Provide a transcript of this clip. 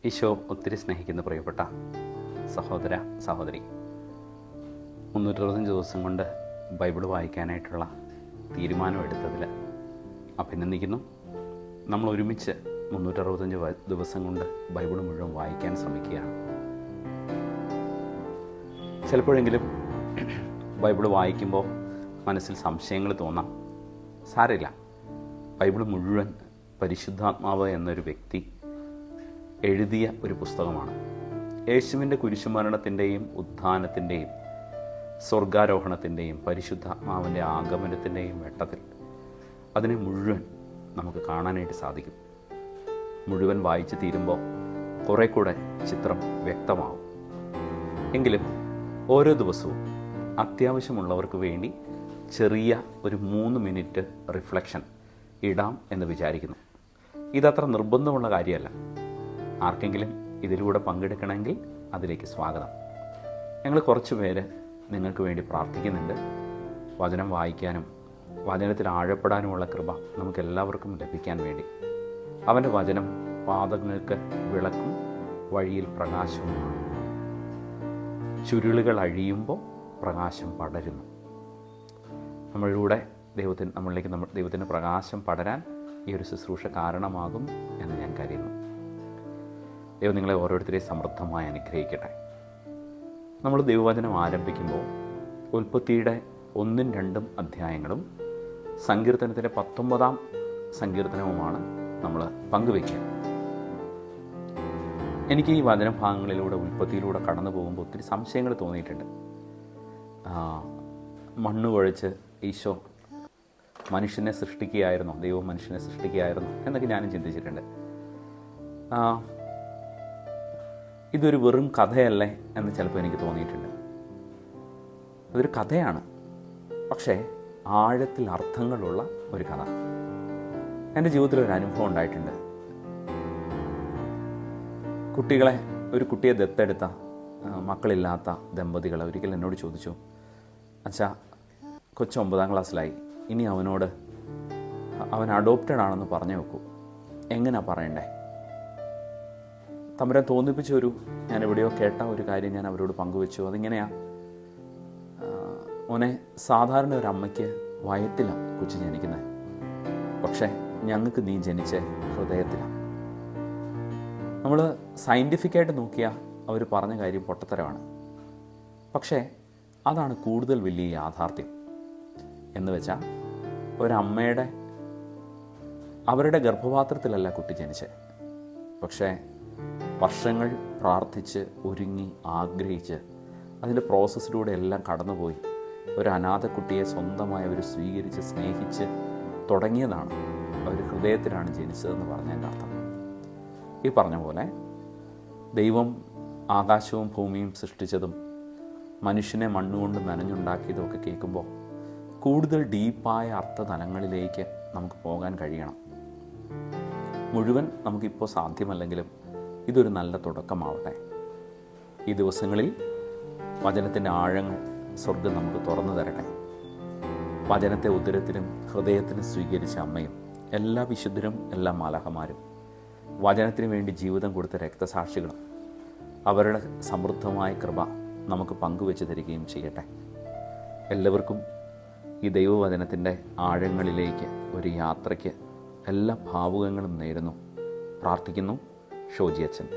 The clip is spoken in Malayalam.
ഈശോ ഒത്തിരി സ്നേഹിക്കുന്ന പ്രിയപ്പെട്ട സഹോദര സഹോദരി, 365 ദിവസം കൊണ്ട് ബൈബിൾ വായിക്കാനായിട്ടുള്ള തീരുമാനമെടുത്തതിൽ അഭിനന്ദിക്കുന്നു. നമ്മൾ ഒരുമിച്ച് 365 ദിവസം കൊണ്ട് ബൈബിൾ മുഴുവൻ വായിക്കാൻ ശ്രമിക്കുകയാണ്. ചിലപ്പോഴെങ്കിലും ബൈബിൾ വായിക്കുമ്പോൾ മനസ്സിൽ സംശയങ്ങൾ തോന്നാം. സാരമില്ല, ബൈബിൾ മുഴുവൻ പരിശുദ്ധാത്മാവ് എന്നൊരു വ്യക്തി എഴുതിയ ഒരു പുസ്തകമാണ്. യേശുവിൻ്റെ കുരിശുമരണത്തിൻ്റെയും ഉത്ഥാനത്തിൻ്റെയും സ്വർഗാരോഹണത്തിൻ്റെയും പരിശുദ്ധാത്മാവിൻ്റെ ആഗമനത്തിൻ്റെയും വെട്ടത്തിൽ അതിനെ മുഴുവൻ നമുക്ക് കാണാനായിട്ട് സാധിക്കും. മുഴുവൻ വായിച്ച് തീരുമ്പോൾ കുറേ കൂടെ ചിത്രം വ്യക്തമാവും. എങ്കിലും ഓരോ ദിവസവും അത്യാവശ്യമുള്ളവർക്ക് വേണ്ടി ചെറിയ ഒരു 3 മിനിറ്റ് റിഫ്ലക്ഷൻ ഇടാം എന്ന് വിചാരിക്കുന്നു. ഇതത്ര നിർബന്ധമുള്ള കാര്യമല്ല. ആർക്കെങ്കിലും ഇതിലൂടെ പങ്കെടുക്കണമെങ്കിൽ അതിലേക്ക് സ്വാഗതം. ഞങ്ങൾ കുറച്ച് പേര് നിങ്ങൾക്ക് വേണ്ടി പ്രാർത്ഥിക്കുന്നുണ്ട്. വചനം വായിക്കാനും വചനത്തിൽ ആഴപ്പെടാനുമുള്ള കൃപ നമുക്കെല്ലാവർക്കും ലഭിക്കാൻ വേണ്ടി. അവൻ്റെ വചനം പാദങ്ങൾക്ക് വിളക്കും വഴിയിൽ പ്രകാശവുമാണ്. ചുരുളുകൾ അഴിയുമ്പോൾ പ്രകാശം പടരുന്നു. നമ്മളിലൂടെ ദൈവത്തിന് പ്രകാശം പടരാൻ ഈ ഒരു ശുശ്രൂഷ കാരണമാകും എന്ന് ഞാൻ കരുതുന്നു. ദൈവം നിങ്ങളെ ഓരോരുത്തരെയും സമൃദ്ധമായി അനുഗ്രഹിക്കട്ടെ. നമ്മൾ ദൈവവചനം ആരംഭിക്കുമ്പോൾ ഉൽപ്പത്തിയുടെ 1, 2 അധ്യായങ്ങളും സങ്കീർത്തനത്തിൻ്റെ 19-ാം സങ്കീർത്തനവുമാണ് നമ്മൾ പങ്കുവയ്ക്കുക. എനിക്ക് ഈ വചനഭാഗങ്ങളിലൂടെ ഉൽപ്പത്തിയിലൂടെ കടന്നു പോകുമ്പോൾ ഒത്തിരി സംശയങ്ങൾ തോന്നിയിട്ടുണ്ട്. മണ്ണ് കുഴച്ച് ഈശോ മനുഷ്യനെ സൃഷ്ടിക്കുകയായിരുന്നോ, ദൈവം മനുഷ്യനെ സൃഷ്ടിക്കുകയായിരുന്നോ എന്നൊക്കെ ഞാനും ചിന്തിച്ചിട്ടുണ്ട്. ഇതൊരു വെറും കഥയല്ലേ എന്ന് ചിലപ്പോൾ എനിക്ക് തോന്നിയിട്ടുണ്ട്. അതൊരു കഥയാണ്, പക്ഷേ ആഴത്തിൽ അർത്ഥങ്ങളുള്ള ഒരു കഥ. എൻ്റെ ജീവിതത്തിൽ ഒരു അനുഭവം ഉണ്ടായിട്ടുണ്ട്. ഒരു കുട്ടിയെ ദത്തെടുത്ത മക്കളില്ലാത്ത ദമ്പതികൾ ഒരിക്കൽ എന്നോട് ചോദിച്ചു, അച്ഛാ, കൊച്ചു 9-ാം ക്ലാസ്സിലായി, ഇനി അവൻ അഡോപ്റ്റഡ് ആണെന്ന് പറഞ്ഞു വെക്കൂ, എങ്ങനെയാ പറയണ്ടേ? തമ്പുരാൻ തോന്നിപ്പിച്ചൊരു, ഞാൻ എവിടെയോ കേട്ട ഒരു കാര്യം ഞാൻ അവരോട് പങ്കുവെച്ചു. അതിങ്ങനെയാ, ഓനെ സാധാരണ ഒരു അമ്മയ്ക്ക് വയറ്റിലാണ് കൊച്ചു ജനിക്കുന്നത്, പക്ഷേ ഞങ്ങൾക്ക് നീ ജനിച്ച ഹൃദയത്തിലാണ്. നമ്മൾ സയൻറ്റിഫിക്കായിട്ട് നോക്കിയാൽ അവർ പറഞ്ഞ കാര്യം പൊട്ടത്തരമാണ്, പക്ഷേ അതാണ് കൂടുതൽ വലിയ യാഥാർത്ഥ്യം. എന്ന് വെച്ചാൽ ഒരമ്മയുടെ അവരുടെ ഗർഭപാത്രത്തിലല്ല കുട്ടി ജനിച്ചത്, പക്ഷേ വർഷങ്ങൾ പ്രാർത്ഥിച്ച് ഒരുങ്ങി ആഗ്രഹിച്ച് അതിൻ്റെ പ്രോസസ്സിലൂടെ എല്ലാം കടന്നുപോയി ഒരു അനാഥ കുട്ടിയെ സ്വന്തമായി അവർ സ്വീകരിച്ച് സ്നേഹിച്ച് തുടങ്ങിയതാണ്. അവർ ഹൃദയത്തിലാണ് ജനിച്ചതെന്ന് പറഞ്ഞതിൻ്റെ അർത്ഥം. ഈ പറഞ്ഞ പോലെ ദൈവം ആകാശവും ഭൂമിയും സൃഷ്ടിച്ചതും മനുഷ്യനെ മണ്ണുകൊണ്ട് നനഞ്ഞുണ്ടാക്കിയതും ഒക്കെ കേൾക്കുമ്പോൾ കൂടുതൽ ഡീപ്പായ അർത്ഥതലങ്ങളിലേക്ക് നമുക്ക് പോകാൻ കഴിയണം. മുഴുവൻ നമുക്കിപ്പോൾ സാധ്യമല്ലെങ്കിലും ഇതൊരു നല്ല തുടക്കമാവട്ടെ. ഈ ദിവസങ്ങളിൽ വചനത്തിൻ്റെ ആഴങ്ങൾ സ്വർഗം നമുക്ക് തുറന്നു തരട്ടെ. വചനത്തെ ഉദരത്തിലും ഹൃദയത്തിലും സ്വീകരിച്ച അമ്മയും എല്ലാ വിശുദ്ധരും എല്ലാ മാലാഖമാരും വചനത്തിന് വേണ്ടി ജീവിതം കൊടുത്ത രക്തസാക്ഷികളും അവരുടെ സമൃദ്ധമായ കൃപ നമുക്ക് പങ്കുവെച്ച് തരികയും ചെയ്യട്ടെ. എല്ലാവർക്കും ഈ ദൈവവചനത്തിൻ്റെ ആഴങ്ങളിലേക്ക് ഒരു യാത്രയ്ക്ക് എല്ലാ ഭാവുകങ്ങളും നേരുന്നു. പ്രാർത്ഥിക്കുന്നു. ഷോജി അച്ഛൻ.